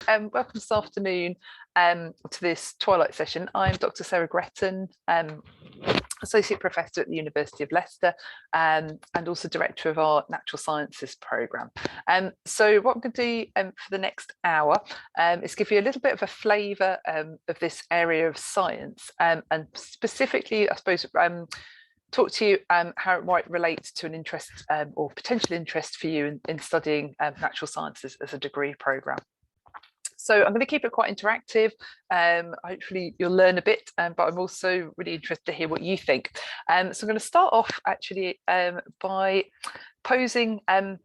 welcome this afternoon to this Twilight session. I'm Dr. Sarah Gretton, Associate Professor at the University of Leicester, and also Director of our Natural Sciences programme. So what I'm going to do for the next hour is give you a little bit of a flavour of this area of science, and specifically, I suppose, talk to you how it might relate to an interest or potential interest for you in studying natural sciences as a degree programme. So I'm going to keep it quite interactive. Hopefully you'll learn a bit, but I'm also really interested to hear what you think. So I'm going to start off actually by posing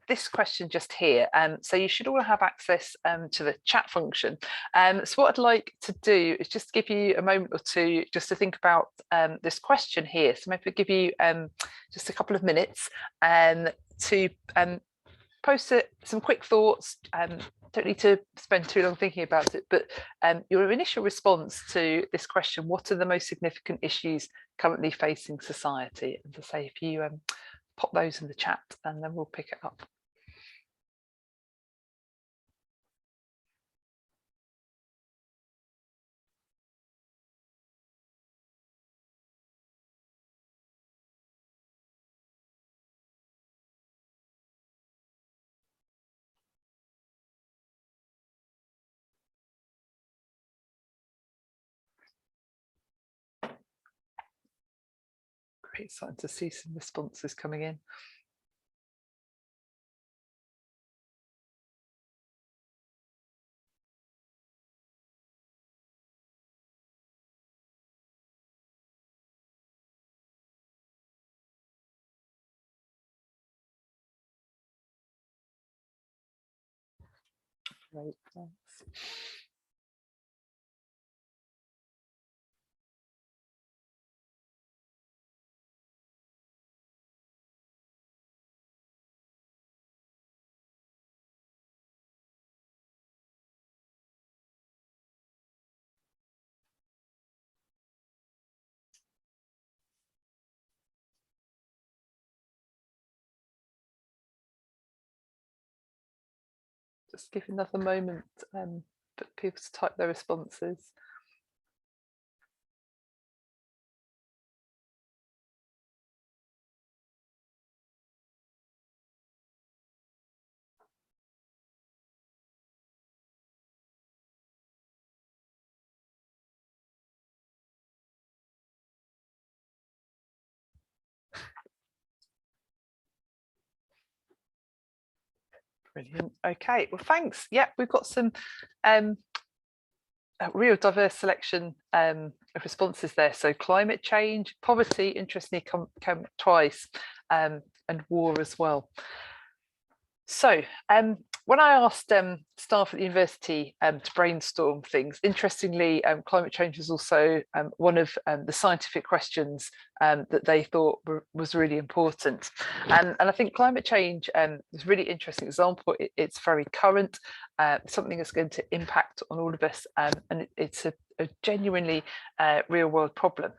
this question just here. So you should all have access to the chat function. So what I'd like to do is just give you a moment or two just to think about this question here. So maybe I'll give you just a couple of minutes to post some quick thoughts. Don't need to spend too long thinking about it, but your initial response to this question: what are the most significant issues currently facing society? And to say, if you pop those in the chat, and then we'll pick it up. Great, starting to see some responses coming in. Great, thanks. Just give another moment for people to type their responses. Brilliant. Okay, well, thanks. Yeah, we've got some a real diverse selection of responses there. So climate change, poverty, interestingly come twice, and war as well. So when I asked staff at the university to brainstorm things, interestingly, climate change was also one of the scientific questions that they thought was really important. And I think climate change is a really interesting example. It's very current, something that's going to impact on all of us, and it's a genuinely real world problem.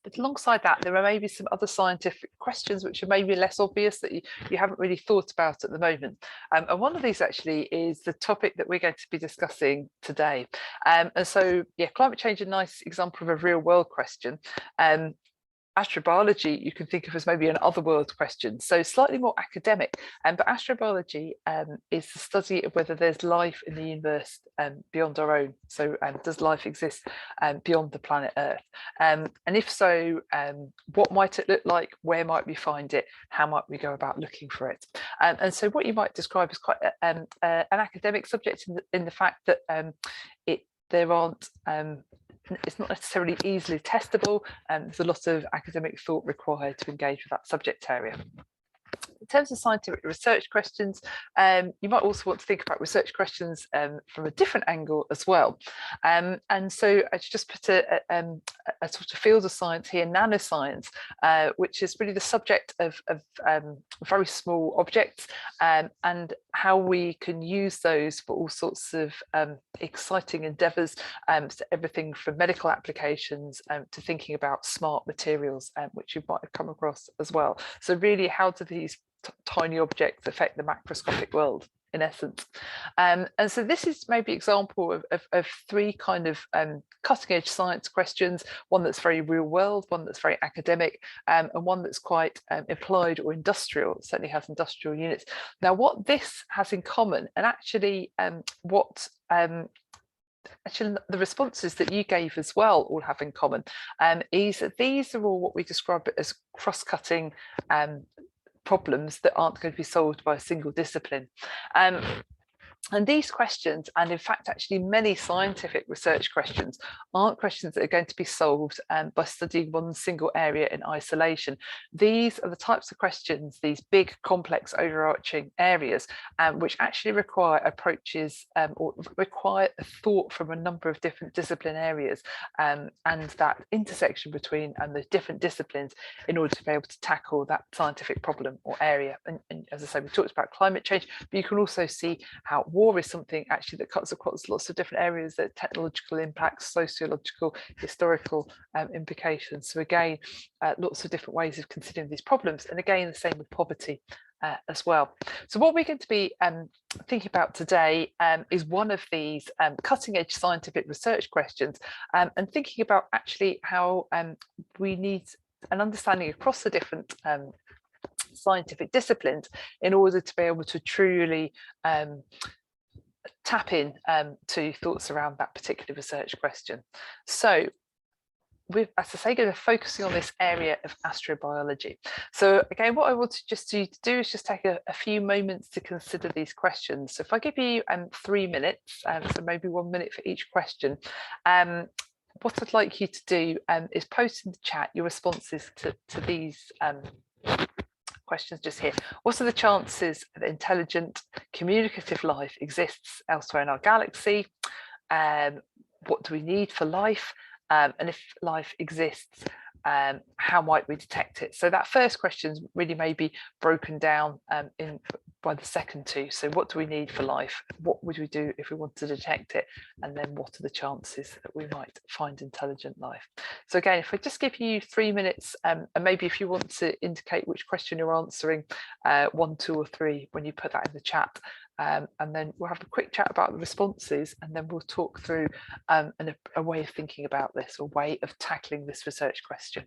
But alongside that, there are maybe some other scientific questions which are maybe less obvious that you haven't really thought about at the moment. And one of these actually is the topic that we're going to be discussing today. And so, yeah, climate change is a nice example of a real world question. Astrobiology you can think of as maybe an otherworld question, so slightly more academic, but astrobiology is the study of whether there's life in the universe beyond our own. So does life exist beyond the planet Earth, and if so, what might it look like, where might we find it, how might we go about looking for it? And so what you might describe as quite an academic subject in the fact that there aren't it's not necessarily easily testable, and there's a lot of academic thought required to engage with that subject area. In terms of scientific research questions, you might also want to think about research questions from a different angle as well. And so I just put a sort of field of science here, nanoscience, which is really the subject of very small objects, and how we can use those for all sorts of exciting endeavours, so everything from medical applications to thinking about smart materials, which you might have come across as well. So really, how do these tiny objects affect the macroscopic world? in essence. And so this is maybe an example of three kind of cutting edge science questions, one that's very real world, one that's very academic, and one that's quite applied or industrial, it certainly has industrial units. Now, what this has in common, and actually actually the responses that you gave as well all have in common, is that these are all what we describe as cross-cutting problems that aren't going to be solved by a single discipline. And these questions, and in fact actually many scientific research questions, aren't questions that are going to be solved by studying one single area in isolation. These are the types of questions, these big complex overarching areas, which actually require approaches or require a thought from a number of different discipline areas, and that intersection between the different disciplines in order to be able to tackle that scientific problem or area. And as I say, we talked about climate change, but you can also see how war is something actually that cuts across lots of different areas, that technological impacts, sociological, historical implications. So again, lots of different ways of considering these problems. And again, the same with poverty as well. So what we're going to be thinking about today is one of these cutting edge scientific research questions, and thinking about actually how we need an understanding across the different scientific disciplines in order to be able to truly tap in to thoughts around that particular research question. So we're, as I say, going to be focusing on this area of astrobiology. So again, what I want to just do is just take a few moments to consider these questions. So if I give you 3 minutes, so maybe 1 minute for each question, what I'd like you to do is post in the chat your responses to these questions just here. What are the chances that intelligent communicative life exists elsewhere in our galaxy? What do we need for life? And if life exists, how might we detect it? So that first question really may be broken down by the second two. So what do we need for life? What would we do if we want to detect it? And then what are the chances that we might find intelligent life? So again, if I just give you 3 minutes, and maybe if you want to indicate which question you're answering, 1, 2 or 3, when you put that in the chat, and then we'll have a quick chat about the responses, and then we'll talk through a way of thinking about this, or way of tackling this research question.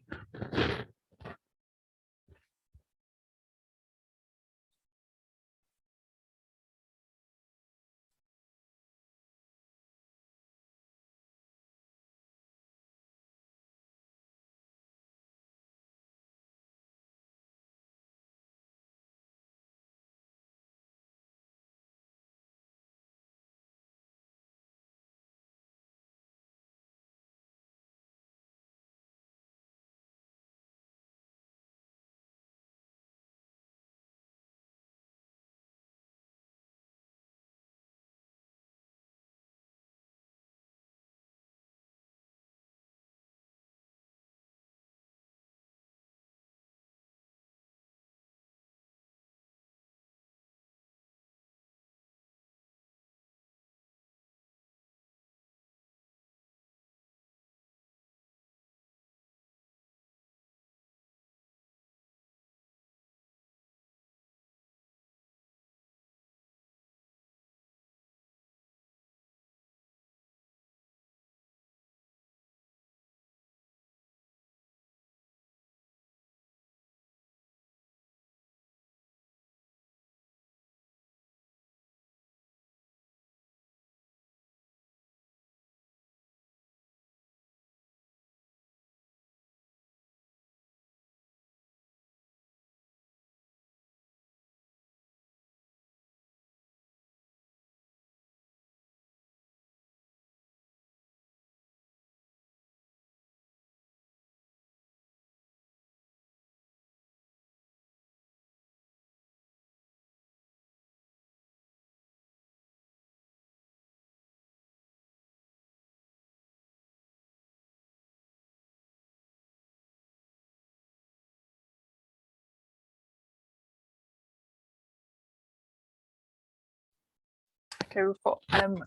Okay, we've got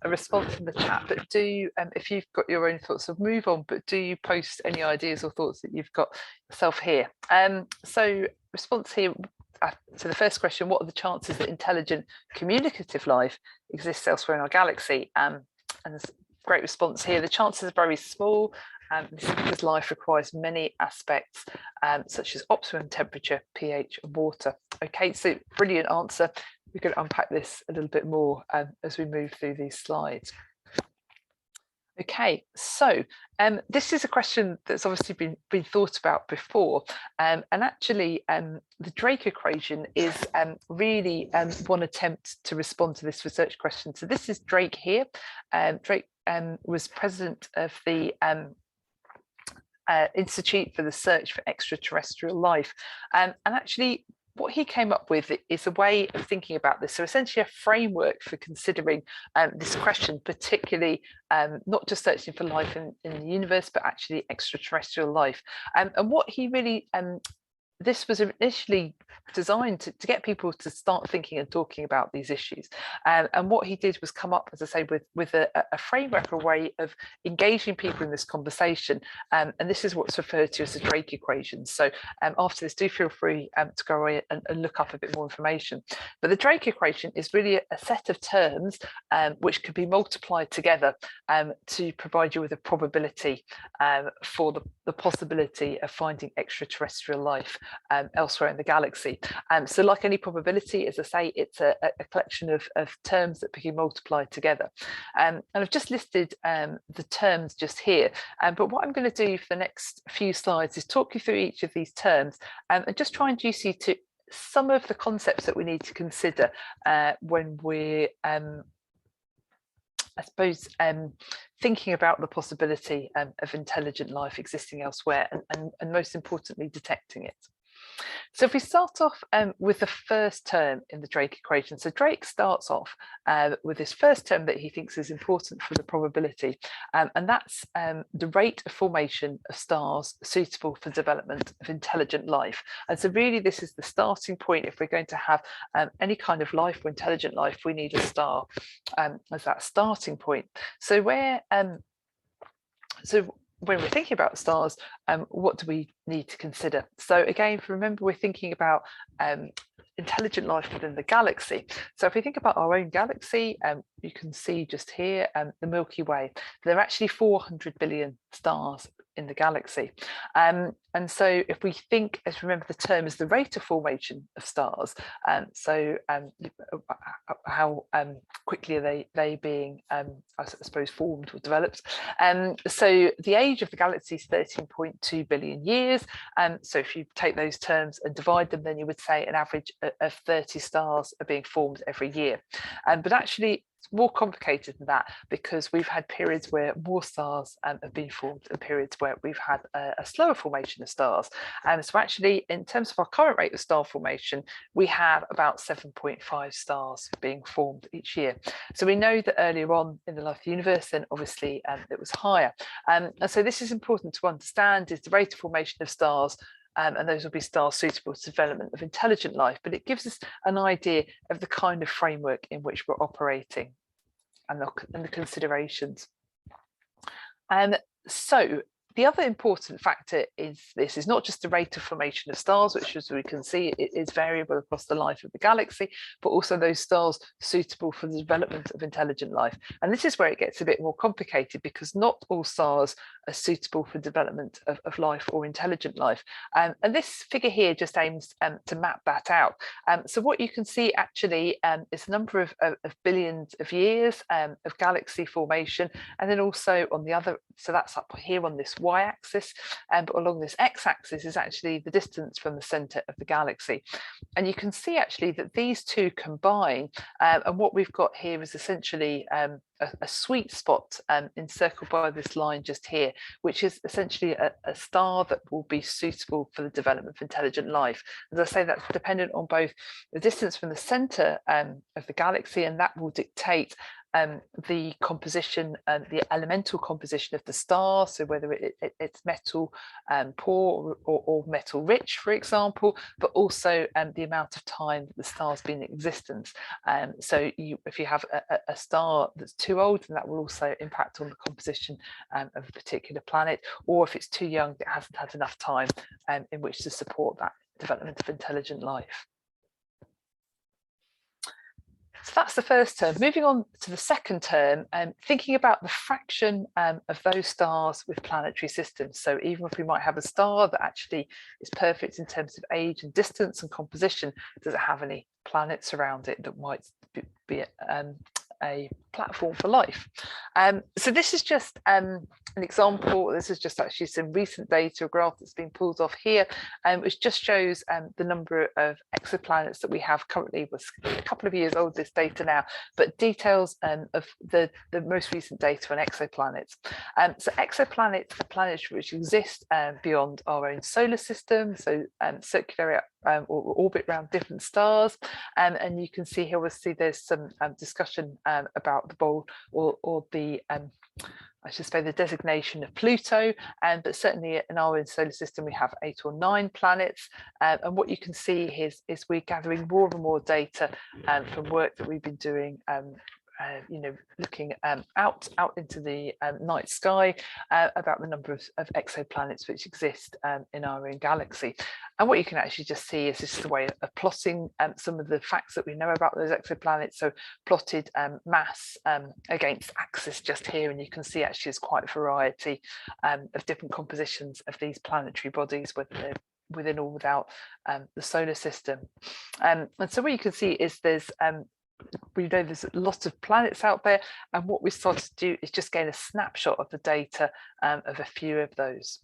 a response in the chat, but do, if you've got your own thoughts, so move on, but do you post any ideas or thoughts that you've got yourself here? So response here, to the first question, what are the chances that intelligent communicative life exists elsewhere in our galaxy? And there's a great response here. The chances are very small. This is because life requires many aspects, such as optimum temperature, pH, and water. Okay, so brilliant answer. We're going to unpack this a little bit more as we move through these slides. Okay, so this is a question that's obviously been thought about before, and actually the Drake equation is really one attempt to respond to this research question. So this is Drake here. Drake was president of the Institute for the Search for Extraterrestrial Life, and actually what he came up with is a way of thinking about this. So essentially a framework for considering this question, particularly not just searching for life in the universe, but actually extraterrestrial life. And what he really, this was initially designed to get people to start thinking and talking about these issues. And what he did was come up, as I say, with a framework, a way of engaging people in this conversation. And this is what's referred to as the Drake equation. So after this, do feel free to go away and look up a bit more information. But the Drake equation is really a set of terms which could be multiplied together to provide you with a probability for the possibility of finding extraterrestrial life elsewhere in the galaxy. So like any probability, as I say, it's a collection of terms that can be multiplied together. And I've just listed the terms just here. But what I'm going to do for the next few slides is talk you through each of these terms and just try and introduce you to some of the concepts that we need to consider when we're I suppose thinking about the possibility of intelligent life existing elsewhere and most importantly detecting it. So if we start off with the first term in the Drake equation, so Drake starts off with this first term that he thinks is important for the probability, and that's the rate of formation of stars suitable for development of intelligent life. And so really this is the starting point. If we're going to have any kind of life or intelligent life, we need a star as that starting point. So when we're thinking about stars, what do we need to consider? So again, if you remember, we're thinking about intelligent life within the galaxy. So if we think about our own galaxy, you can see just here the Milky Way. There are actually 400 billion stars in the galaxy. And so if we think, as remember, the term is the rate of formation of stars, how quickly are they being, I suppose, formed or developed. So the age of the galaxy is 13.2 billion years. So if you take those terms and divide them, then you would say an average of 30 stars are being formed every year. But actually, it's more complicated than that, because we've had periods where more stars have been formed and periods where we've had a slower formation of stars. So actually, in terms of our current rate of star formation, we have about 7.5 stars being formed each year. So we know that earlier on in the life of the universe, then obviously it was higher. And so this is important to understand, is the rate of formation of stars, and those will be stars suitable to development of intelligent life, but it gives us an idea of the kind of framework in which we're operating and the considerations. So the other important factor is this is not just the rate of formation of stars, which, as we can see, it is variable across the life of the galaxy, but also those stars suitable for the development of intelligent life. And this is where it gets a bit more complicated, because not all stars are suitable for development of life or intelligent life. And this figure here just aims to map that out. So what you can see actually is a number of billions of years of galaxy formation, and then also on the other, so that's up here on this y-axis, but along this x-axis is actually the distance from the center of the galaxy. And you can see actually that these two combine, and what we've got here is essentially a sweet spot encircled by this line just here, which is essentially a star that will be suitable for the development of intelligent life. As I say, that's dependent on both the distance from the center of the galaxy, and that will dictate the composition, the elemental composition of the star, so whether it's metal poor or metal rich, for example, but also the amount of time that the star's been in existence. So if you have a star that's too old, then that will also impact on the composition of a particular planet, or if it's too young, it hasn't had enough time in which to support that development of intelligent life. So that's the first term. Moving on to the second term, thinking about the fraction of those stars with planetary systems. So even if we might have a star that actually is perfect in terms of age and distance and composition, does it have any planets around it that might be a platform for life? So this is just an example. This is just actually some recent data, a graph that's been pulled off here, which just shows the number of exoplanets that we have currently. Was a couple of years old, this data now, but details of the most recent data on exoplanets. So exoplanets are planets which exist beyond our own solar system, so circular or orbit around different stars, and you can see here, we'll see there's some discussion about the bold or the I should say the designation of Pluto, but certainly in our own solar system we have 8 or 9 planets, and what you can see is we're gathering more and more data from work that we've been doing, looking out into the night sky about the number of exoplanets which exist in our own galaxy. And what you can actually just see is this is the way of plotting some of the facts that we know about those exoplanets. So plotted mass against axis just here, and you can see actually there's quite a variety of different compositions of these planetary bodies, whether they're within or without the solar system. And so what you can see is we know there's lots of planets out there, and what we started to do is just gain a snapshot of the data of a few of those.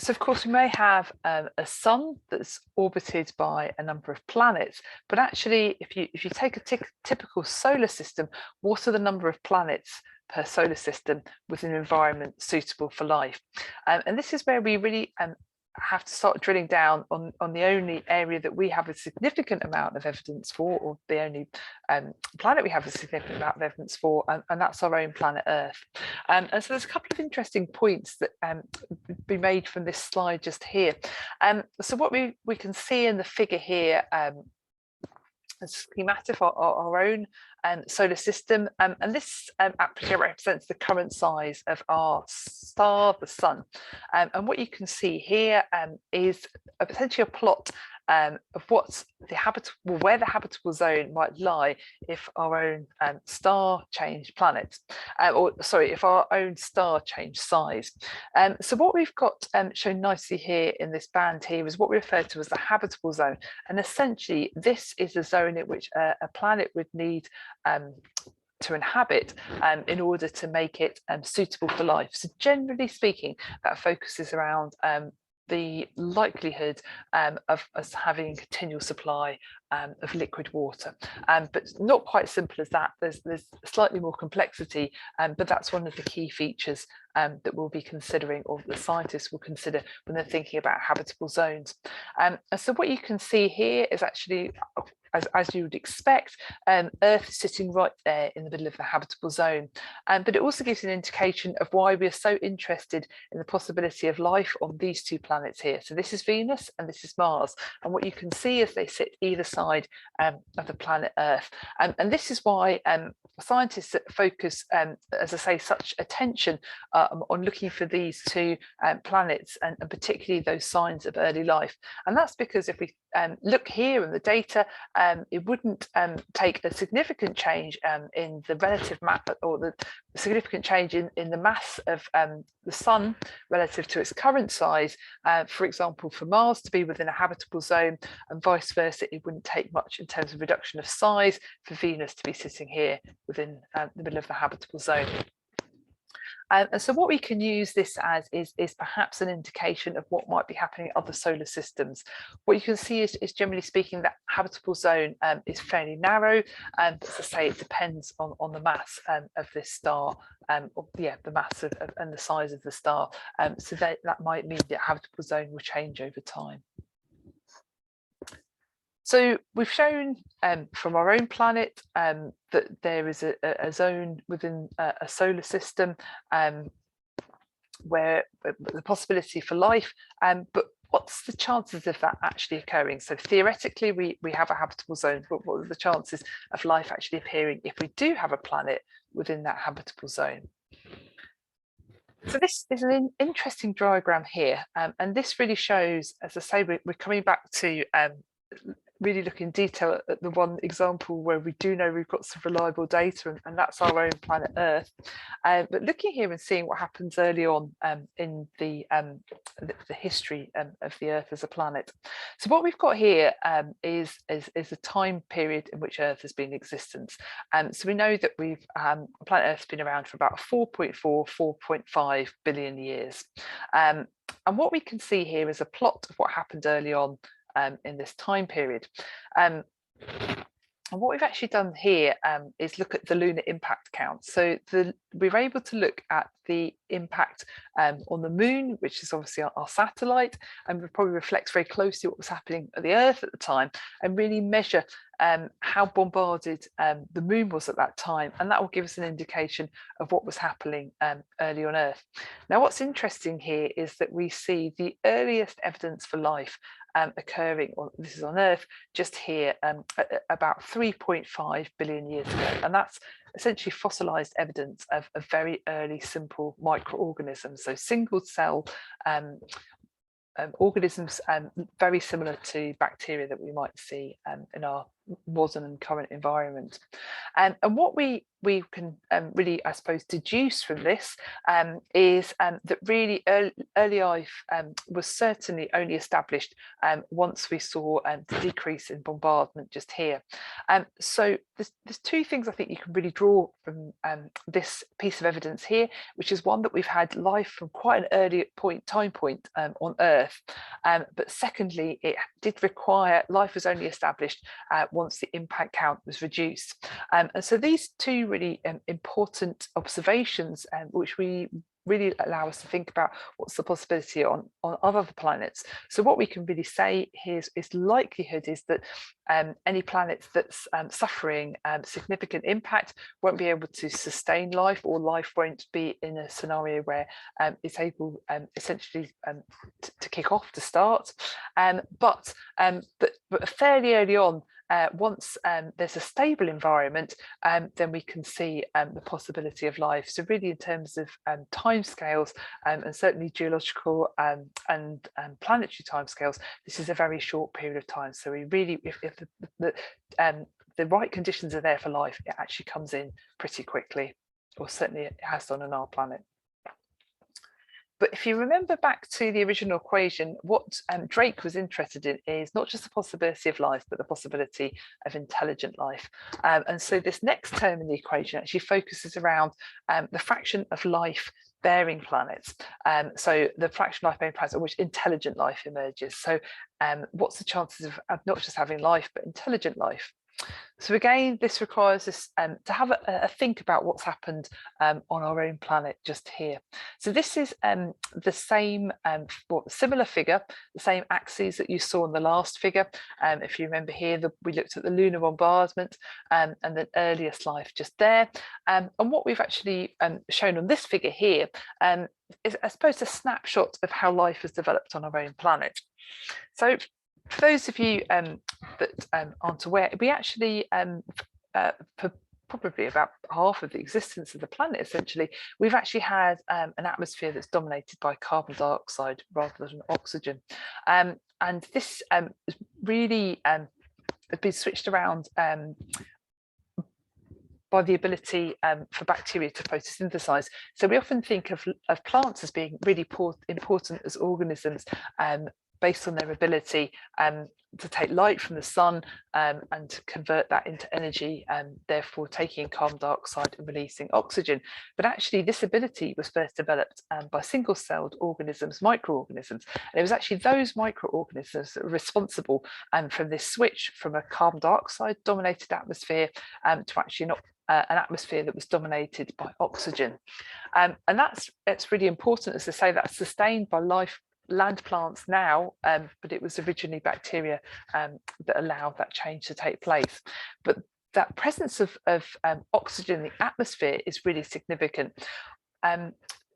So of course we may have a sun that's orbited by a number of planets, but actually if you take a typical solar system, what are the number of planets per solar system with an environment suitable for life? And this is where we really have to start drilling down on the only area that we have a significant amount of evidence for, or the only planet we have a significant amount of evidence for, and that's our own planet Earth. And so there's a couple of interesting points that be made from this slide just here. So what we can see in the figure here, a schematic of our own solar system, and this actually represents the current size of our star, the sun. And what you can see here is potentially a plot of what's the where the habitable zone might lie if our own star changed planets, or sorry, if our own star changed size. So what we've got shown nicely here in this band here is what we refer to as the habitable zone, and essentially this is a zone in which a planet would need to inhabit in order to make it suitable for life. So generally speaking, that focuses around the likelihood of us having a continual supply of liquid water, but not quite simple as that. There's slightly more complexity, but that's one of the key features that we'll be considering, or the scientists will consider when they're thinking about habitable zones. And so what you can see here is actually, as you would expect, Earth is sitting right there in the middle of the habitable zone. But it also gives an indication of why we're so interested in the possibility of life on these two planets here. So this is Venus and this is Mars. And what you can see is they sit either side of the planet Earth. And this is why scientists focus, as I say, such attention on looking for these two planets, and particularly those signs of early life. And that's because if we look here in the data, it wouldn't take a significant change in the relative mass, or the significant change in the mass of the sun relative to its current size, for example, for Mars to be within a habitable zone, and vice versa. It wouldn't take much in terms of reduction of size for Venus to be sitting here within the middle of the habitable zone. And so what we can use this as is perhaps an indication of what might be happening in other solar systems. What you can see is generally speaking, that habitable zone is fairly narrow, and as I say, it depends on the mass of this star, the mass and the size of the star. So that might mean that habitable zone will change over time. So we've shown from our own planet that there is a zone within a solar system where the possibility for life, but what's the chances of that actually occurring? So theoretically, we have a habitable zone, but what are the chances of life actually appearing if we do have a planet within that habitable zone? So this is an interesting diagram here, and this really shows, as I say, we're coming back to really look in detail at the one example where we do know we've got some reliable data, and that's our own planet Earth. But looking here and seeing what happens early on in the history of the Earth as a planet. So what we've got here is a time period in which Earth has been in existence. So we know that planet Earth's been around for about 4.5 billion years. And what we can see here is a plot of what happened early on in this time period. And what we've actually done here is look at the lunar impact count. So we're able to look at the impact on the moon, which is obviously our satellite, and probably reflects very closely what was happening at the Earth at the time, and really measure how bombarded the moon was at that time, and that will give us an indication of what was happening early on Earth. Now, what's interesting here is that we see the earliest evidence for life occurring, or this is on Earth, just here about 3.5 billion years ago, and that's essentially fossilized evidence of a very early simple microorganisms, so single cell organisms very similar to bacteria that we might see in our modern and current environment. And what we can really, I suppose, deduce from this is that really early life was certainly only established once we saw the decrease in bombardment just here. So there's two things I think you can really draw from this piece of evidence here, which is one, that we've had life from quite an early time point on Earth, but secondly, it did require, life was only established once the impact count was reduced. And so these two really important observations, which we really allow us to think about what's the possibility on other planets. So what we can really say here is likelihood is that any planets that's suffering significant impact won't be able to sustain life, or life won't be in a scenario where it's able essentially to kick off, to start. But fairly early on, once there's a stable environment, then we can see the possibility of life. So really, in terms of timescales, and certainly geological and planetary timescales, this is a very short period of time. So we really, if the right conditions are there for life, it actually comes in pretty quickly, or certainly it has done on our planet. But if you remember back to the original equation, what Drake was interested in is not just the possibility of life, but the possibility of intelligent life. And so this next term in the equation actually focuses around the fraction of life-bearing planets. So the fraction of life-bearing planets in which intelligent life emerges. So what's the chances of not just having life, but intelligent life? So again, this requires us to have a think about what's happened on our own planet just here. So this is the same, similar figure, the same axes that you saw in the last figure. If you remember here, we looked at the lunar bombardment and the earliest life just there. And what we've actually shown on this figure here is, I suppose, a snapshot of how life has developed on our own planet. So for those of you that aren't aware, we actually, for probably about half of the existence of the planet, essentially, we've actually had an atmosphere that's dominated by carbon dioxide rather than oxygen. And this really has been switched around by the ability for bacteria to photosynthesize. So we often think of plants as being really important as organisms, based on their ability to take light from the sun and convert that into energy, and therefore taking carbon dioxide and releasing oxygen. But actually, this ability was first developed by single-celled organisms, microorganisms. And it was actually those microorganisms that were responsible from this switch from a carbon dioxide-dominated atmosphere to actually not an atmosphere that was dominated by oxygen. And that's really important, as I say, that's sustained by land plants now, but it was originally bacteria that allowed that change to take place. But that presence of oxygen in the atmosphere is really significant.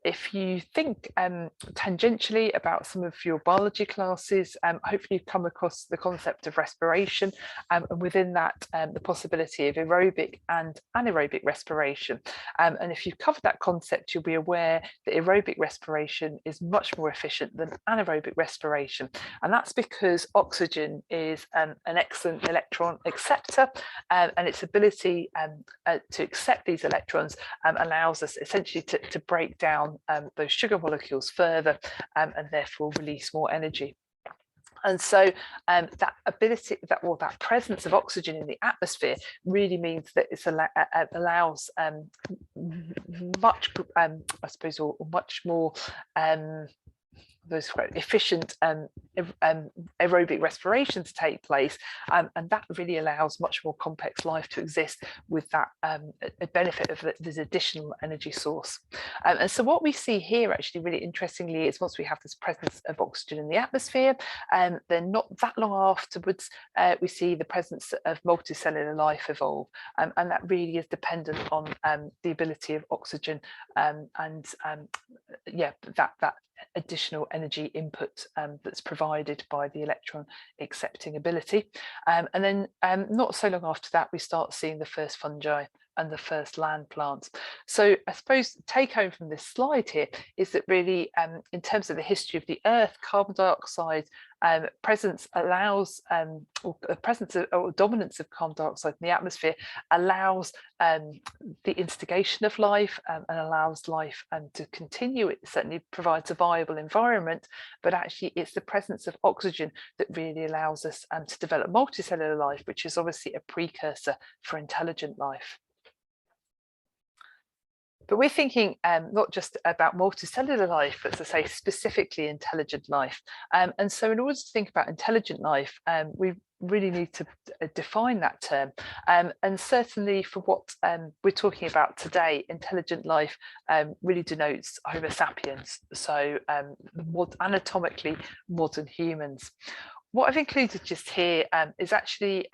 if you think tangentially about some of your biology classes, hopefully you've come across the concept of respiration, and within that the possibility of aerobic and anaerobic respiration. And if you've covered that concept, you'll be aware that aerobic respiration is much more efficient than anaerobic respiration. And that's because oxygen is an excellent electron acceptor, and its ability to accept these electrons allows us essentially to break down those sugar molecules further, and therefore release more energy. And so that ability, that presence of oxygen in the atmosphere really means that it allows much, I suppose, or much more those efficient aerobic respiration to take place, and that really allows much more complex life to exist with that benefit of this additional energy source. And so what we see here actually really interestingly is once we have this presence of oxygen in the atmosphere, then not that long afterwards we see the presence of multicellular life evolve, and that really is dependent on the ability of oxygen and yeah, that additional energy input that's provided by the electron accepting ability. And then not so long after that, we start seeing the first fungi and the first land plants. So I suppose take home from this slide here is that really in terms of the history of the Earth, carbon dioxide presence allows, or presence or dominance of carbon dioxide in the atmosphere allows the instigation of life and allows life to continue. It certainly provides a viable environment, but actually it's the presence of oxygen that really allows us to develop multicellular life, which is obviously a precursor for intelligent life. But we're thinking not just about multicellular life, but to say specifically intelligent life. And so in order to think about intelligent life, we really need to define that term. And certainly for what we're talking about today, intelligent life really denotes Homo sapiens, so anatomically modern humans. What I've included just here is actually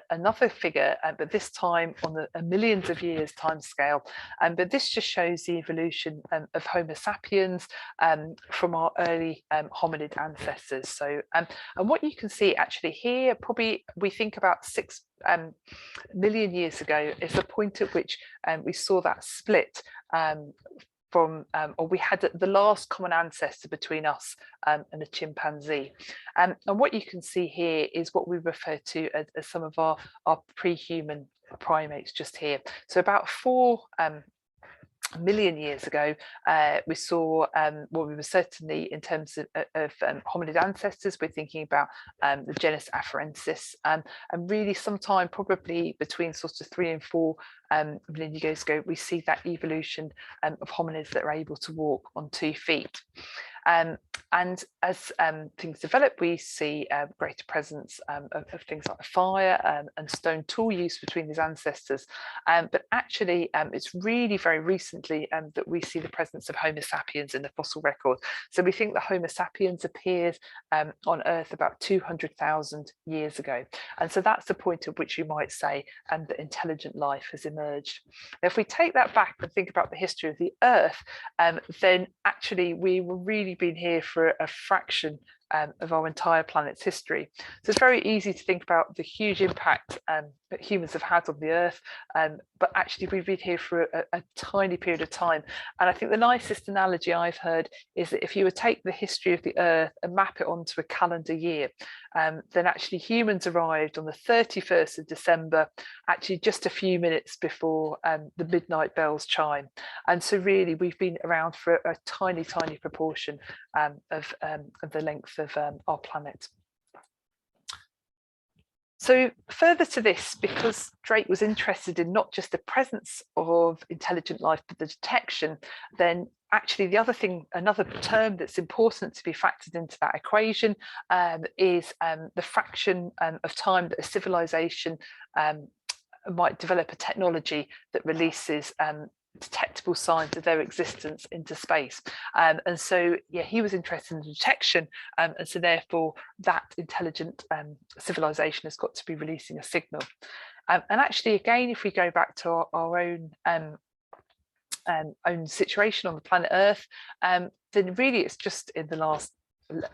another figure, but this time on a millions of years time scale. But this just shows the evolution of Homo sapiens from our early hominid ancestors. So, and what you can see actually here, probably we think about 6 million years ago is the point at which we saw that split from, or we had the last common ancestor between us and a chimpanzee. And what you can see here is what we refer to as some of our pre-human primates just here. So about 4 million years ago, we saw, well, we were certainly in terms of hominid ancestors, we're thinking about the genus Afarensis, and really sometime probably between sort of 3 and 4 million years ago, we see that evolution of hominids that are able to walk on 2 feet. And as things develop, we see greater presence of things like fire and stone tool use between these ancestors. But actually, it's really very recently that we see the presence of Homo sapiens in the fossil record. So we think that Homo sapiens appeared on Earth about 200,000 years ago. And so that's the point at which you might say that intelligent life has emerged. Now, if we take that back and think about the history of the Earth, then actually we were really been here for a fraction of our entire planet's history. So it's very easy to think about the huge impact that humans have had on the Earth, but actually we've been here for a tiny period of time. And I think the nicest analogy I've heard is that if you would take the history of the Earth and map it onto a calendar year, then actually humans arrived on the 31st of December, actually just a few minutes before the midnight bells chime. And so really we've been around for a tiny proportion of the length of our planet. So further to this, because Drake was interested in not just the presence of intelligent life, but the detection, then actually the other thing, another term that's important to be factored into that equation is the fraction of time that a civilization might develop a technology that releases detectable signs of their existence into space. And so yeah, he was interested in detection, and so therefore that intelligent civilization has got to be releasing a signal. And actually again, if we go back to our own own situation on the planet Earth, then really it's just in the last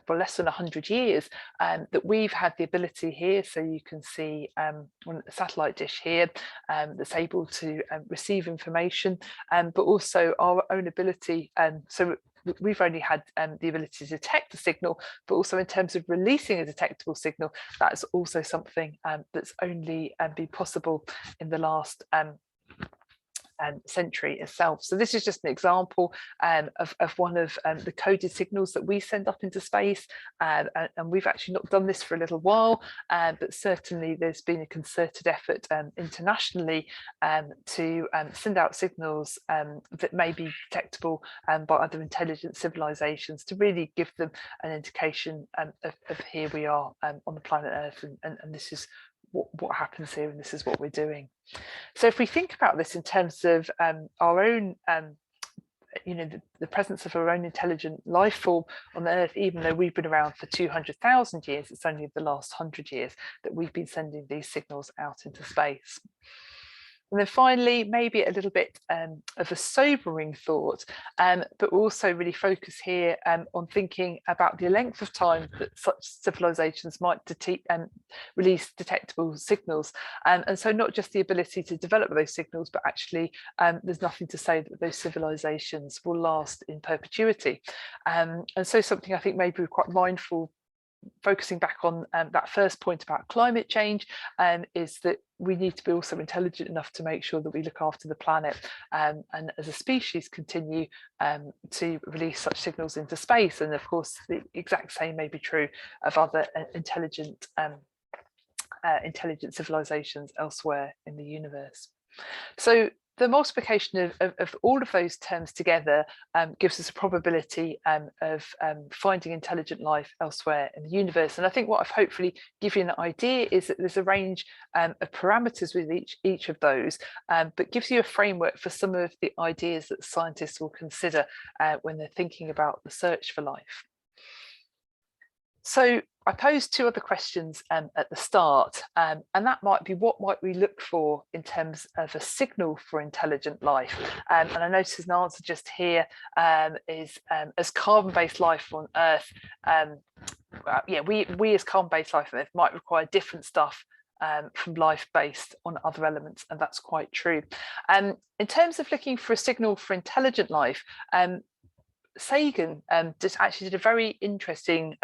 less than 100 years that we've had the ability here. So you can see on a satellite dish here that's able to receive information, but also our own ability. So we've only had the ability to detect the signal, but also in terms of releasing a detectable signal, that's also something that's only been possible in the last century itself. So this is just an example of one of the coded signals that we send up into space, and we've actually not done this for a little while, but certainly there's been a concerted effort internationally to send out signals that may be detectable by other intelligent civilizations, to really give them an indication of here we are on the planet Earth, and this is what happens here, and this is what we're doing. So if we think about this in terms of our own, the presence of our own intelligent life form on the Earth, even though we've been around for 200,000 years, it's only the last 100 years that we've been sending these signals out into space. And then finally, maybe a little bit of a sobering thought, but also really focus here on thinking about the length of time that such civilizations might release detectable signals. And so not just the ability to develop those signals, but actually there's nothing to say that those civilizations will last in perpetuity. And so something I think maybe we're quite mindful, focusing back on that first point about climate change, is that we need to be also intelligent enough to make sure that we look after the planet and as a species continue to release such signals into space. And of course the exact same may be true of other intelligent civilizations elsewhere in the universe. So the multiplication of all of those terms together gives us a probability of finding intelligent life elsewhere in the universe. And I think what I've hopefully given you an idea is that there's a range of parameters with each of those, but gives you a framework for some of the ideas that scientists will consider when they're thinking about the search for life. So I posed two other questions at the start, and that might be, what might we look for in terms of a signal for intelligent life? And I noticed an answer just here is as carbon-based life on Earth. Yeah, we as carbon-based life on Earth might require different stuff from life based on other elements, and that's quite true. In terms of looking for a signal for intelligent life, Sagan actually did a very interesting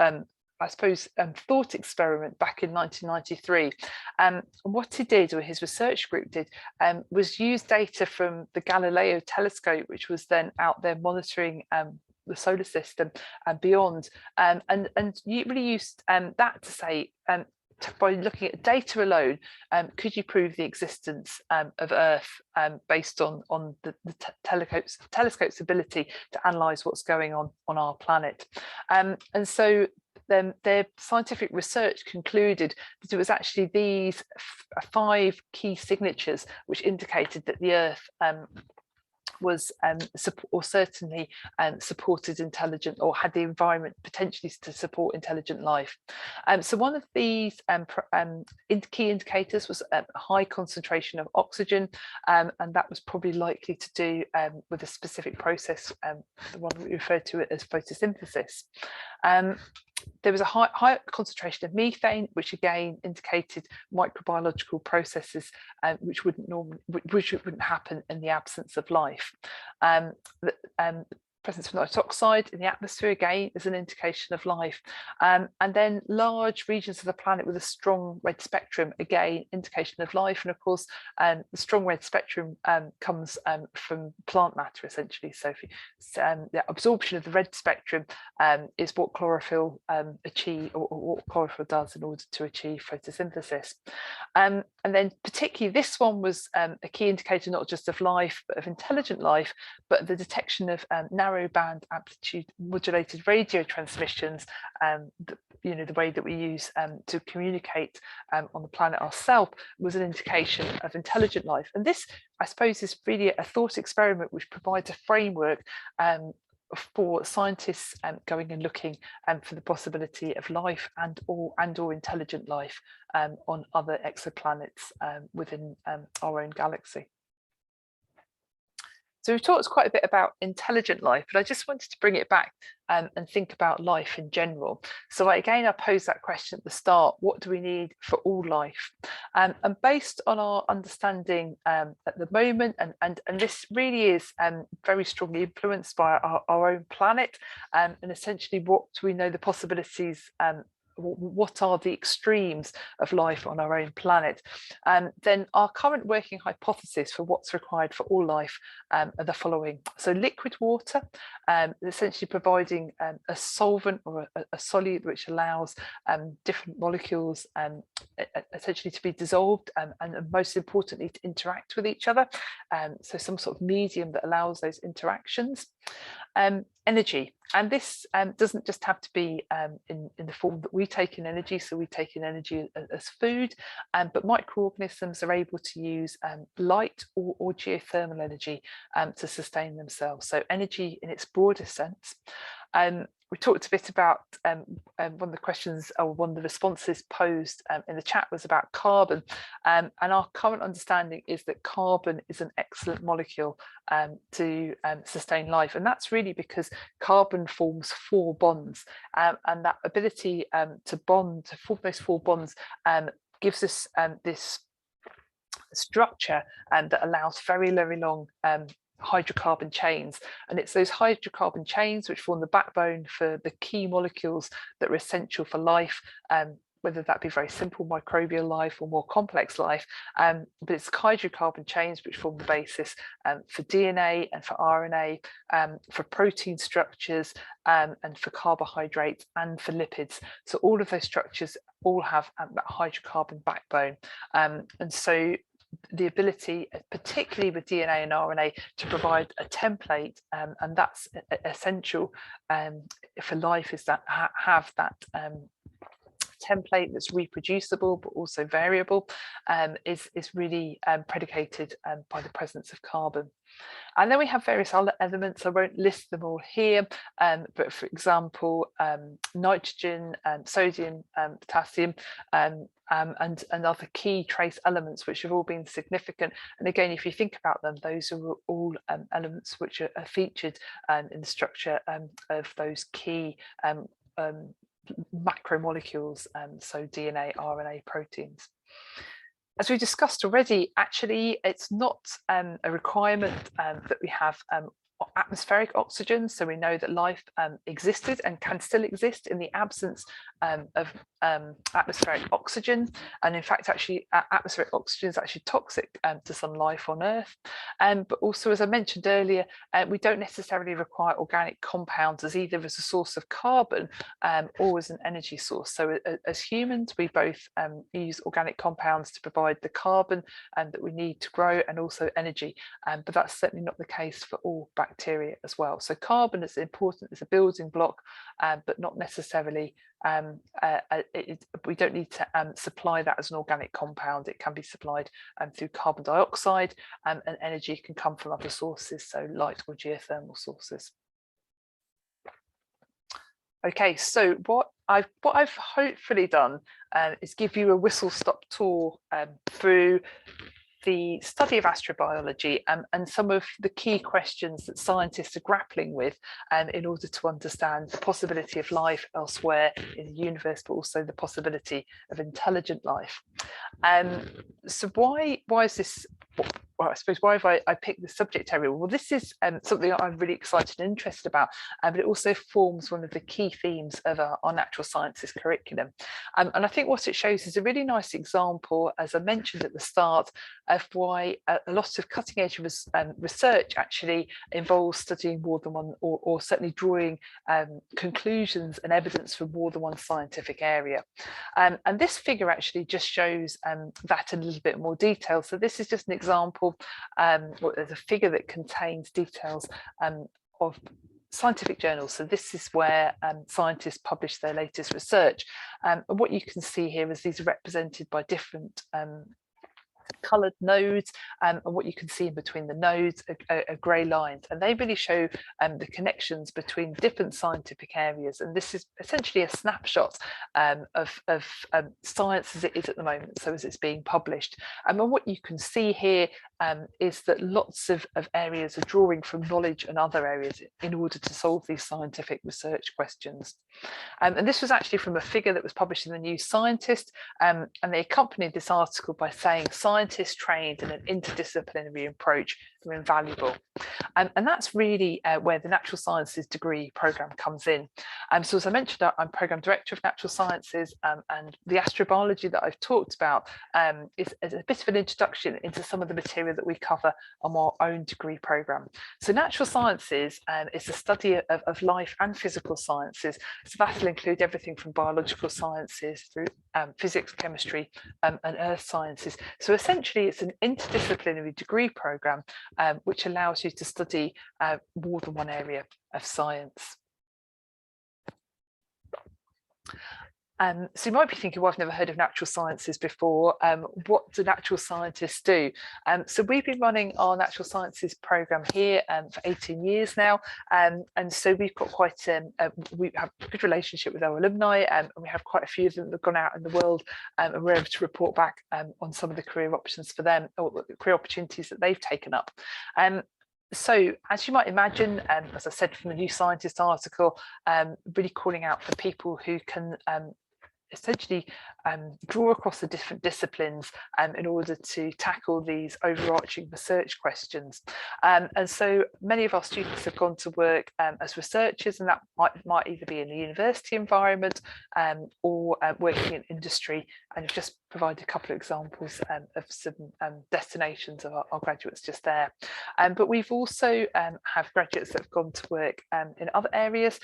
I suppose, thought experiment back in 1993. What he did, or his research group did, was use data from the Galileo telescope, which was then out there monitoring the solar system and beyond, and you really used that to say, by looking at data alone, could you prove the existence of Earth based on the telescope's ability to analyse what's going on our planet? And so their scientific research concluded that it was actually these 5 key signatures which indicated that the Earth was or certainly supported intelligent, or had the environment potentially to support intelligent life. So one of these key indicators was a high concentration of oxygen, and that was probably likely to do with a specific process, the one we refer to it as photosynthesis. There was a high concentration of methane, which again indicated microbiological processes which wouldn't happen in the absence of life. Presence of nitrous oxide in the atmosphere again is an indication of life, and then large regions of the planet with a strong red spectrum, again indication of life. And of course the strong red spectrum comes from plant matter essentially. So the absorption of the red spectrum is what chlorophyll achieve, or what chlorophyll does in order to achieve photosynthesis. And then particularly this one was a key indicator not just of life but of intelligent life, but the detection of narrow band amplitude modulated radio transmissions, the way that we use to communicate on the planet ourselves, was an indication of intelligent life. And this, I suppose, is really a thought experiment which provides a framework for scientists going and looking for the possibility of life and or intelligent life on other exoplanets within our own galaxy. So we've talked quite a bit about intelligent life, but I just wanted to bring it back and think about life in general. So again, I posed that question at the start: what do we need for all life? And based on our understanding at the moment, and this really is very strongly influenced by our own planet, and essentially what do we know the possibilities, what are the extremes of life on our own planet, then our current working hypothesis for what's required for all life are the following. So liquid water, essentially providing a solvent or a solute which allows different molecules essentially to be dissolved and most importantly to interact with each other. So some sort of medium that allows those interactions. Energy, and this doesn't just have to be in the form that we take in energy, so we take in energy as food, but microorganisms are able to use light or geothermal energy to sustain themselves. So energy in its broadest sense. We talked a bit about one of the questions or one of the responses posed in the chat was about carbon, and our current understanding is that carbon is an excellent molecule to sustain life, and that's really because carbon forms 4 bonds, and that ability to form those 4 bonds gives us this structure that allows very, very long hydrocarbon chains, and it's those hydrocarbon chains which form the backbone for the key molecules that are essential for life, whether that be very simple microbial life or more complex life, but it's hydrocarbon chains which form the basis for DNA and for RNA, for protein structures, and for carbohydrates and for lipids. So all of those structures all have that hydrocarbon backbone, and so the ability, particularly with DNA and RNA, to provide a template, and that's essential for life, is that have that template that's reproducible but also variable, is really predicated by the presence of carbon. And then we have various other elements. I won't list them all here, but for example, nitrogen, sodium, potassium, and other key trace elements which have all been significant. And again, if you think about them, those are all elements which are featured in the structure of those key macromolecules, so DNA, RNA, proteins. As we discussed already, actually, it's not a requirement that we have atmospheric oxygen. So we know that life existed and can still exist in the absence of atmospheric oxygen. And in fact, actually, atmospheric oxygen is actually toxic to some life on Earth. But also, as I mentioned earlier, we don't necessarily require organic compounds as either as a source of carbon or as an energy source. So as humans, we both use organic compounds to provide the carbon that we need to grow and also energy. But that's certainly not the case for all bacteria as well. So carbon is important as a building block, but not necessarily, we don't need to supply that as an organic compound. It can be supplied through carbon dioxide, and energy can come from other sources, so light or geothermal sources. Okay, so what I've hopefully done is give you a whistle-stop tour through the study of astrobiology and some of the key questions that scientists are grappling with in order to understand the possibility of life elsewhere in the universe, but also the possibility of intelligent life. So why is this? Well, I suppose why have I picked this subject area? Well, this is something that I'm really excited and interested about, but it also forms one of the key themes of our natural sciences curriculum. And I think what it shows is a really nice example, as I mentioned at the start, of why a lot of cutting edge research actually involves studying more than one, or certainly drawing conclusions and evidence from more than one scientific area. And this figure actually just shows that in a little bit more detail. So this is just an example. There's a figure that contains details of scientific journals. So this is where scientists publish their latest research. And what you can see here is these are represented by different coloured nodes, and what you can see in between the nodes are grey lines, and they really show the connections between different scientific areas. And this is essentially a snapshot of science as it is at the moment, so as it's being published. And what you can see here is that lots of areas are drawing from knowledge and other areas in order to solve these scientific research questions. And this was actually from a figure that was published in the New Scientist, and they accompanied this article by saying scientists trained in an interdisciplinary approach are invaluable. And that's really where the Natural Sciences degree programme comes in. So as I mentioned, I'm Programme Director of Natural Sciences, and the astrobiology that I've talked about is a bit of an introduction into some of the material that we cover on our own degree programme. So Natural Sciences is the study of life and physical sciences. So that'll include everything from biological sciences through physics, chemistry, and earth sciences. So essentially, it's an interdisciplinary degree programme which allows you to study more than one area of science. So you might be thinking, well, I've never heard of natural sciences before. What do natural scientists do? So we've been running our natural sciences programme here for 18 years now. And so we've got quite, we have a good relationship with our alumni, and we have quite a few of them that have gone out in the world, and we're able to report back on some of the career options for them, or the career opportunities that they've taken up. So as you might imagine, as I said from the New Scientist article, really calling out for people who can essentially draw across the different disciplines in order to tackle these overarching research questions. And so many of our students have gone to work as researchers, and that might either be in a university environment or working in industry. And I've just provided a couple of examples of some destinations of our graduates just there. But we've also have graduates that have gone to work in other areas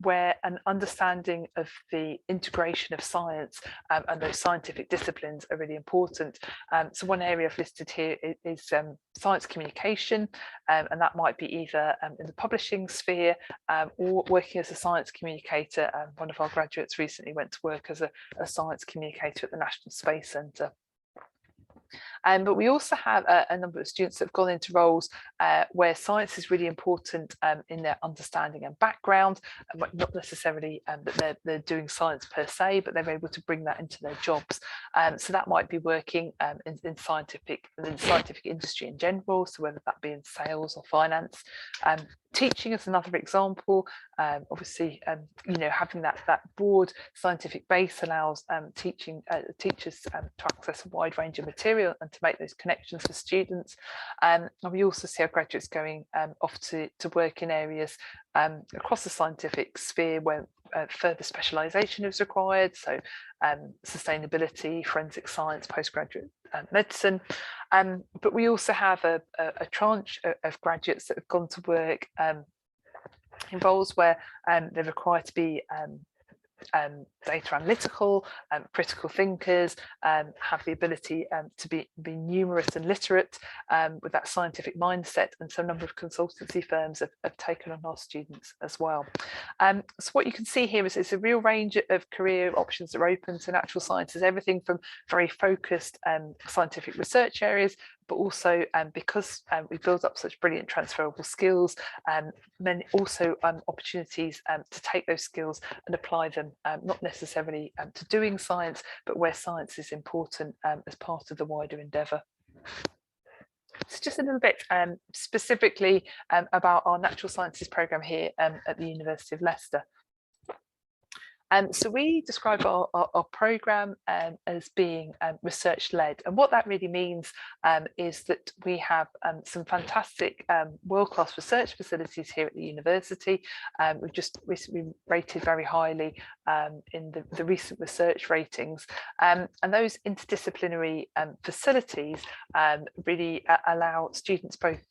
where an understanding of the integration of science and those scientific disciplines are really important. So one area I've listed here is science communication, and that might be either in the publishing sphere or working as a science communicator. One of our graduates recently went to work as a science communicator at the National Space Centre. But we also have a number of students that have gone into roles where science is really important in their understanding and background, not necessarily that they're doing science per se, but they're able to bring that into their jobs. So that might be working in the scientific industry in general, so whether that be in sales or finance. Teaching is another example. Obviously, having that broad scientific base allows teachers to access a wide range of material and to make those connections with students. And we also see our graduates going off to work in areas across the scientific sphere where further specialisation is required, so sustainability, forensic science, postgraduate medicine. But we also have a tranche of graduates that have gone to work in roles where they're required to be data analytical, critical thinkers, have the ability to be numerate and literate with that scientific mindset, and so a number of consultancy firms have taken on our students as well. So what you can see here is it's a real range of career options that are open to natural sciences, everything from very focused scientific research areas, but also because we build up such brilliant transferable skills, then also opportunities to take those skills and apply them, not necessarily to doing science, but where science is important as part of the wider endeavour. So just a little bit specifically about our natural sciences programme here at the University of Leicester. So we describe our programme as being research-led, and what that really means is that we have some fantastic world-class research facilities here at the university. We've just recently rated very highly in the recent research ratings, and those interdisciplinary facilities really allow students both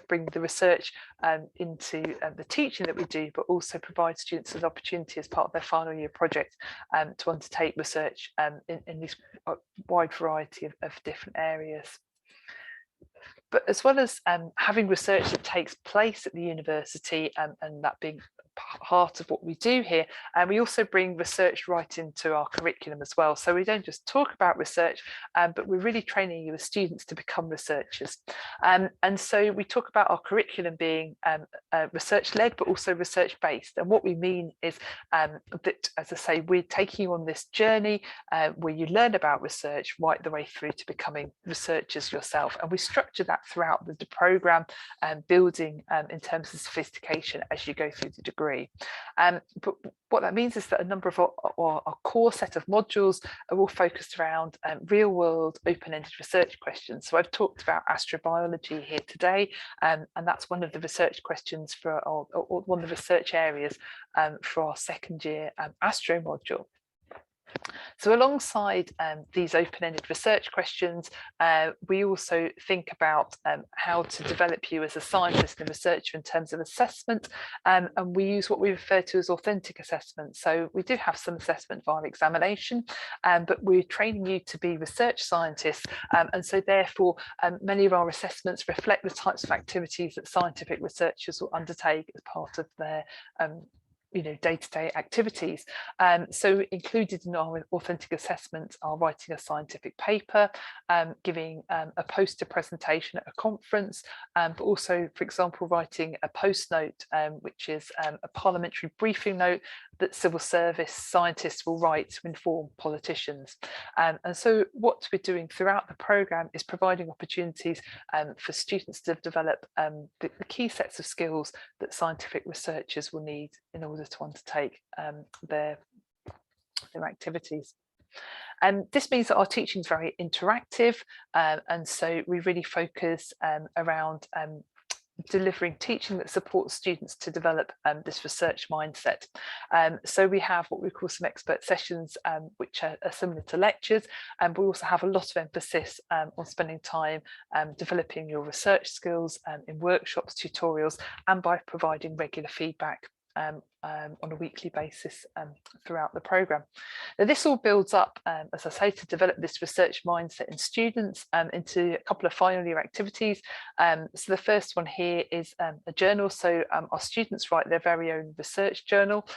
bring the research into the teaching that we do, but also provide students with opportunity as part of their final year project to undertake research in this wide variety of different areas. But as well as having research that takes place at the university and that being heart of what we do here, and we also bring research right into our curriculum as well. So we don't just talk about research, but we're really training you as students to become researchers. And so we talk about our curriculum being research-led, but also research-based. And what we mean is that, as I say, we're taking you on this journey where you learn about research right the way through to becoming researchers yourself. And we structure that throughout the programme, building in terms of sophistication as you go through the degree. But what that means is that a number of our core set of modules are all focused around real-world open-ended research questions. So I've talked about astrobiology here today, and that's one of the research questions for or one of the research areas for our second year astro module. So alongside these open-ended research questions, we also think about how to develop you as a scientist and researcher in terms of assessment, and we use what we refer to as authentic assessment. So we do have some assessment via examination, but we're training you to be research scientists, and so therefore many of our assessments reflect the types of activities that scientific researchers will undertake as part of their day-to-day activities. So included in our authentic assessment are writing a scientific paper, giving a poster presentation at a conference, but also, for example, writing a post note, which is a parliamentary briefing note that civil service scientists will write to inform politicians. And so what we're doing throughout the programme is providing opportunities for students to develop the key sets of skills that scientific researchers will need in order to undertake their activities. And this means that our teaching is very interactive, and so we really focus around delivering teaching that supports students to develop this research mindset. So we have what we call some expert sessions, which are similar to lectures, and we also have a lot of emphasis on spending time developing your research skills in workshops, tutorials, and by providing regular feedback on a weekly basis throughout the programme. Now this all builds up, as I say, to develop this research mindset in students into a couple of final year activities. So the first one here is a journal. So our students write their very own research journal.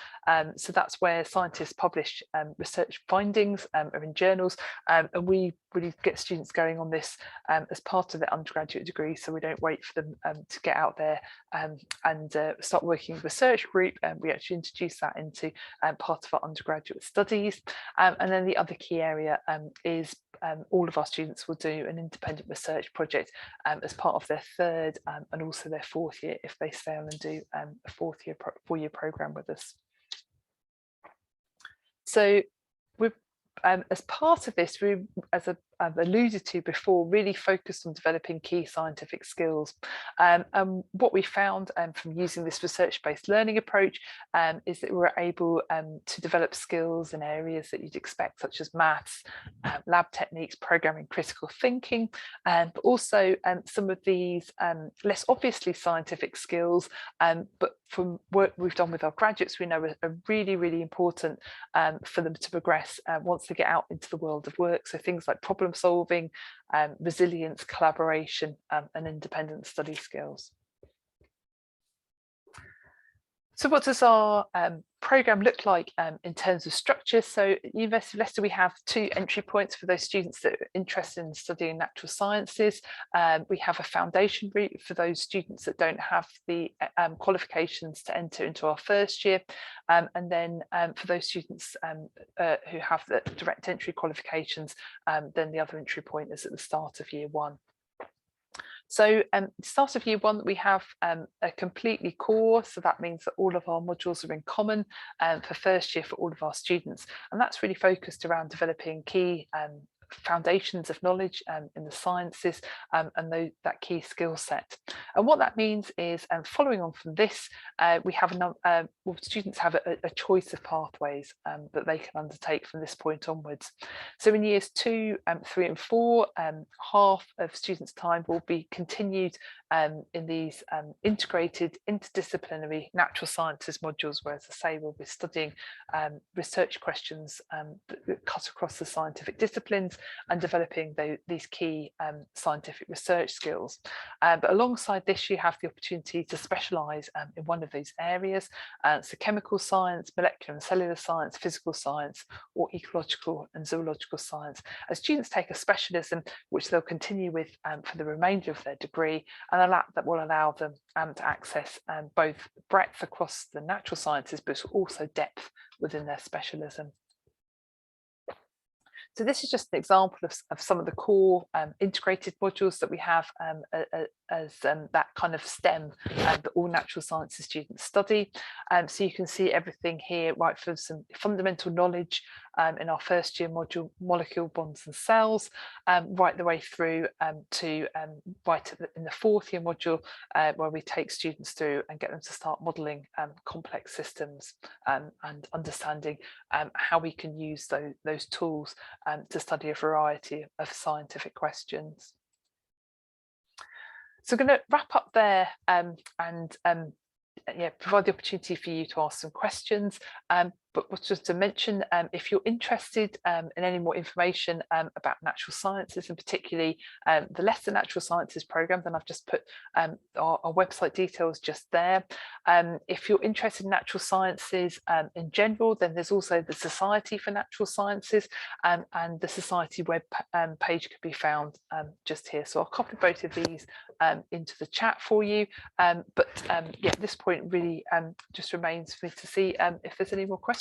So that's where scientists publish research findings are in journals, and we really get students going on this as part of their undergraduate degree, so we don't wait for them to get out there and start working with research group. We actually introduce that into part of our undergraduate studies. And then the other key area is all of our students will do an independent research project as part of their third and also their fourth year if they stay on and do a four-year programme with us. So we've as part of this, we, as I've alluded to before, really focused on developing key scientific skills. And what we found from using this research-based learning approach is that we're able to develop skills in areas that you'd expect, such as maths, lab techniques, programming, critical thinking, but also some of these less obviously scientific skills, but from work we've done with our graduates, we know are really, really important for them to progress once they get out into the world of work. So things like problem solving, resilience, collaboration, and independent study skills. So what does our programme look like in terms of structure? So at University of Leicester, we have 2 entry points for those students that are interested in studying natural sciences. We have a foundation route for those students that don't have the qualifications to enter into our first year. And then for those students who have the direct entry qualifications, then the other entry point is at the start of year 1. So start of year 1, we have a completely core, so that means that all of our modules are in common for first year for all of our students, and that's really focused around developing key foundations of knowledge in the sciences and that key skill set. And what that means is, following on from this, we have students have a choice of pathways that they can undertake from this point onwards. So in years 2, 3 and 4, half of students' time will be continued in these integrated interdisciplinary natural sciences modules, where, as I say, we'll be studying research questions that cut across the scientific disciplines and developing these key scientific research skills. But alongside this, you have the opportunity to specialise in one of these areas, so chemical science, molecular and cellular science, physical science, or ecological and zoological science, as students take a specialism which they'll continue with for the remainder of their degree, and that will allow them to access both breadth across the natural sciences, but also depth within their specialism. So this is just an example of some of the core integrated modules that we have as that kind of STEM that all natural sciences students study. So you can see everything here, right from some fundamental knowledge in our first year module, molecule, bonds and cells, right the way through to right in the fourth year module, where we take students through and get them to start modelling complex systems and understanding how we can use those tools to study a variety of scientific questions. So I'm going to wrap up there and provide the opportunity for you to ask some questions. But just to mention, if you're interested in any more information about natural sciences, and particularly the Leicester Natural Sciences programme, then I've just put our website details just there. If you're interested in natural sciences in general, then there's also the Society for Natural Sciences, and the Society web page can be found just here. So I'll copy both of these into the chat for you. But at this point, really just remains for me to see if there's any more questions.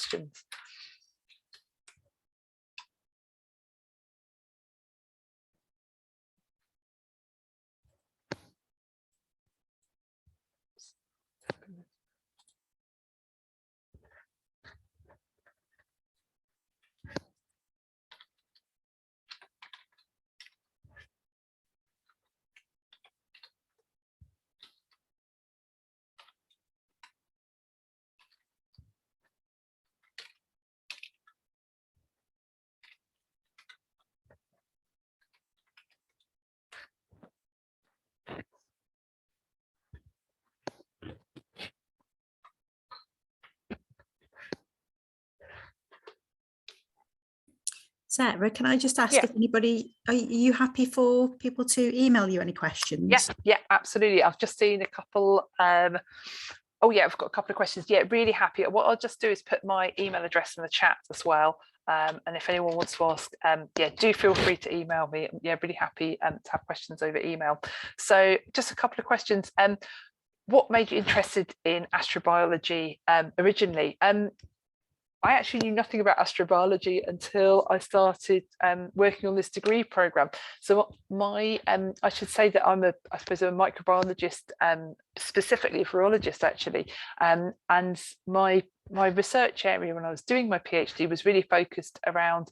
Sarah, can I just ask if anybody, are you happy for people to email you any questions? Yeah, absolutely. I've just seen a couple. Oh yeah, I've got a couple of questions. Yeah, really happy. What I'll just do is put my email address in the chat as well. And if anyone wants to ask, do feel free to email me. Yeah, really happy to have questions over email. So just a couple of questions. What made you interested in astrobiology originally? I actually knew nothing about astrobiology until I started working on this degree program. So I should say that I suppose I'm a microbiologist, specifically a virologist actually, and my research area when I was doing my PhD was really focused around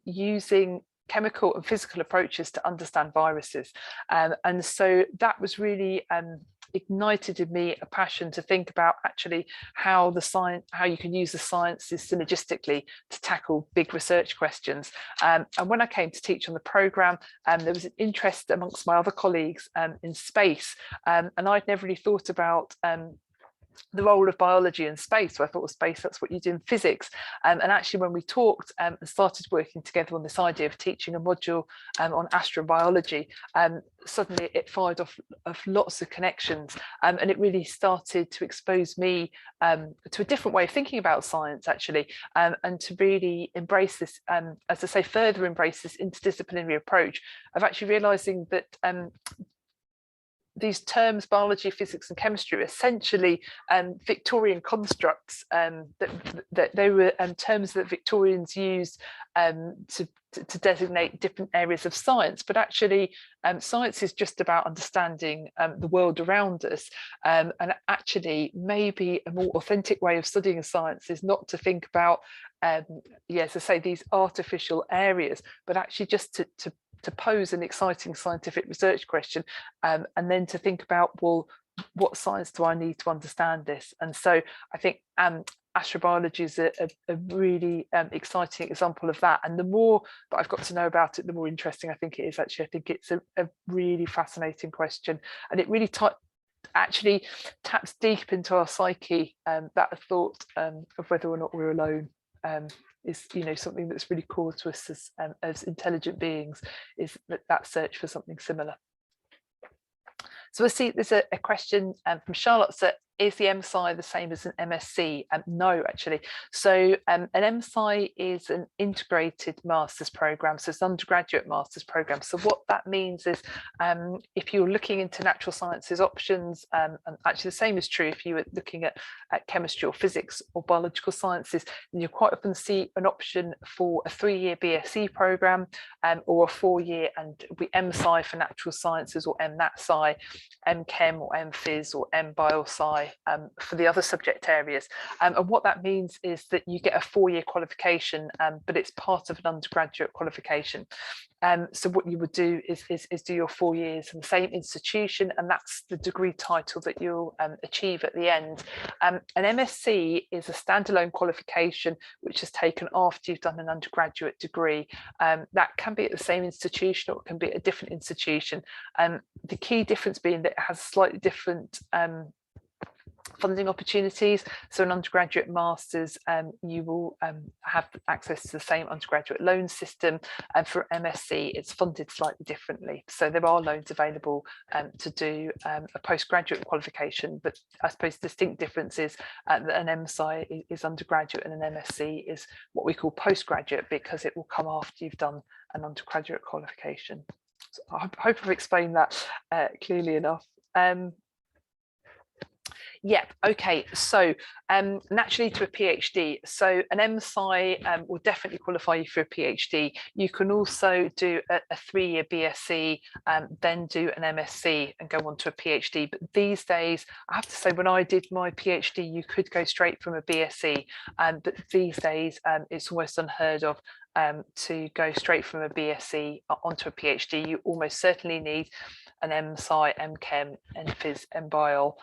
using chemical and physical approaches to understand viruses, and so that was really ignited in me a passion to think about actually how you can use the sciences synergistically to tackle big research questions. And when I came to teach on the programme, there was an interest amongst my other colleagues in space, and I'd never really thought about the role of biology in space. So I thought, well, space, that's what you do in physics. And actually, when we talked and started working together on this idea of teaching a module on astrobiology, suddenly it fired off of lots of connections, and it really started to expose me to a different way of thinking about science, actually, and to really embrace this, as I say, further embrace this interdisciplinary approach of actually realizing that these terms, biology, physics and chemistry, are essentially Victorian constructs, that they were terms that Victorians used to designate different areas of science, but actually science is just about understanding the world around us, and actually maybe a more authentic way of studying science is not to think about, as I say, these artificial areas, but actually just to pose an exciting scientific research question, and then to think about, well, what science do I need to understand this? And so I think astrobiology is a really exciting example of that. And the more that I've got to know about it, the more interesting I think it is. Actually, I think it's a really fascinating question, and it really actually taps deep into our psyche. That thought of whether or not we're alone is, you know, something that's really core to us as intelligent beings, is that search for something similar. So we'll see there's a question from Charlotte. So is the MSci the same as an MSc? No, actually. So an MSci is an integrated master's program. So it's an undergraduate master's program. So what that means is if you're looking into natural sciences options, and actually the same is true if you were looking at chemistry or physics or biological sciences, then you quite often see an option for a 3-year BSc program or a 4-year, and we MSci for natural sciences or MNatSci, MChem or MPhys or MBiosci for the other subject areas. And what that means is that you get a 4-year qualification, but it's part of an undergraduate qualification. So what you would do is do your 4 years in the same institution, and that's the degree title that you'll achieve at the end. An MSc is a standalone qualification which is taken after you've done an undergraduate degree. That can be at the same institution or it can be at a different institution. The key difference being that it has slightly different funding opportunities. So an undergraduate master's, you will have access to the same undergraduate loan system, and for MSc it's funded slightly differently. So there are loans available to do a postgraduate qualification, but I suppose the distinct difference is that an MSc is undergraduate and an MSc is what we call postgraduate, because it will come after you've done an undergraduate qualification. So I hope I've explained that clearly enough. Yep. Okay. So naturally to a PhD. So an MSci will definitely qualify you for a PhD. You can also do a 3-year BSc, then do an MSc and go on to a PhD. But these days, I have to say, when I did my PhD, you could go straight from a BSc. But these days, it's almost unheard of to go straight from a BSc onto a PhD. You almost certainly need an MSci, MChem, MPhys, MBio,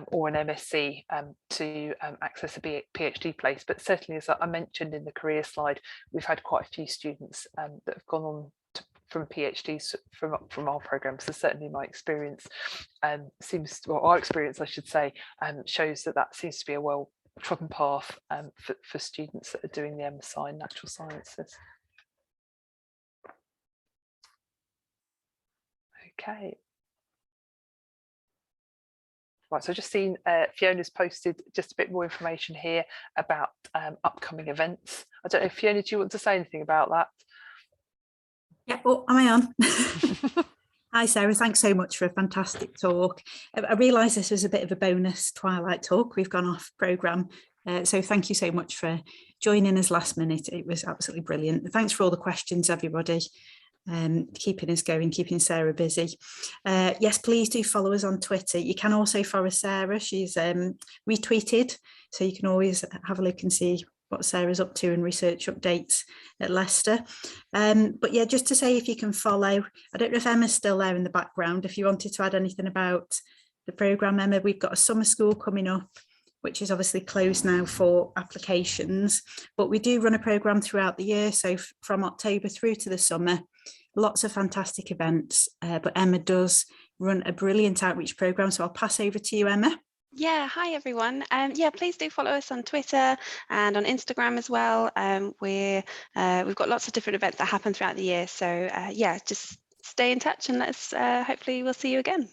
or an MSc to access a PhD place. But certainly, as I mentioned in the career slide, we've had quite a few students that have gone on from PhDs from our program. So certainly my experience seems, or our experience I should say, shows that seems to be a well-trodden path for students that are doing the MSci in natural sciences. Okay. Right, so just seen Fiona's posted just a bit more information here about upcoming events. I don't know, Fiona, do you want to say anything about that? Yeah, oh, am I on? Hi Sarah, thanks so much for a fantastic talk. I realised this was a bit of a bonus Twilight Talk. We've gone off programme, so thank you so much for joining us last minute. It was absolutely brilliant. Thanks for all the questions, everybody. Keeping us going, keeping Sarah busy. Yes, please do follow us on Twitter. You can also follow Sarah. She's retweeted, so you can always have a look and see what Sarah's up to and research updates at Leicester. But yeah, just to say, if you can follow, I don't know if Emma's still there in the background, if you wanted to add anything about the programme, Emma, we've got a summer school coming up, which is obviously closed now for applications, but we do run a programme throughout the year. So from October through to the summer, lots of fantastic events, but Emma does run a brilliant outreach programme. So I'll pass over to you, Emma. Yeah, hi everyone. Yeah, please do follow us on Twitter and on Instagram as well. We've got lots of different events that happen throughout the year. So yeah, just stay in touch and let's hopefully we'll see you again.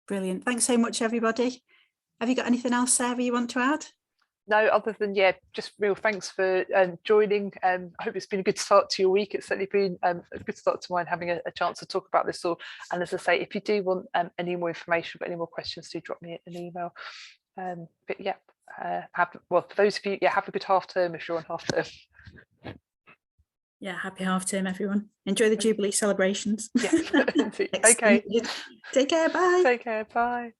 Brilliant. Thanks so much, everybody. Have you got anything else, Sarah, you want to add? No, other than, yeah, just real thanks for joining. I hope it's been a good start to your week. It's certainly been a good start to mine, having a chance to talk about this all. And as I say, if you do want any more information or any more questions, do drop me an email. But yeah, for those of you, yeah, have a good half term if you're on half term. Yeah, happy half term, everyone. Enjoy the Jubilee celebrations. Yeah, okay. Take care, bye. Take care, bye.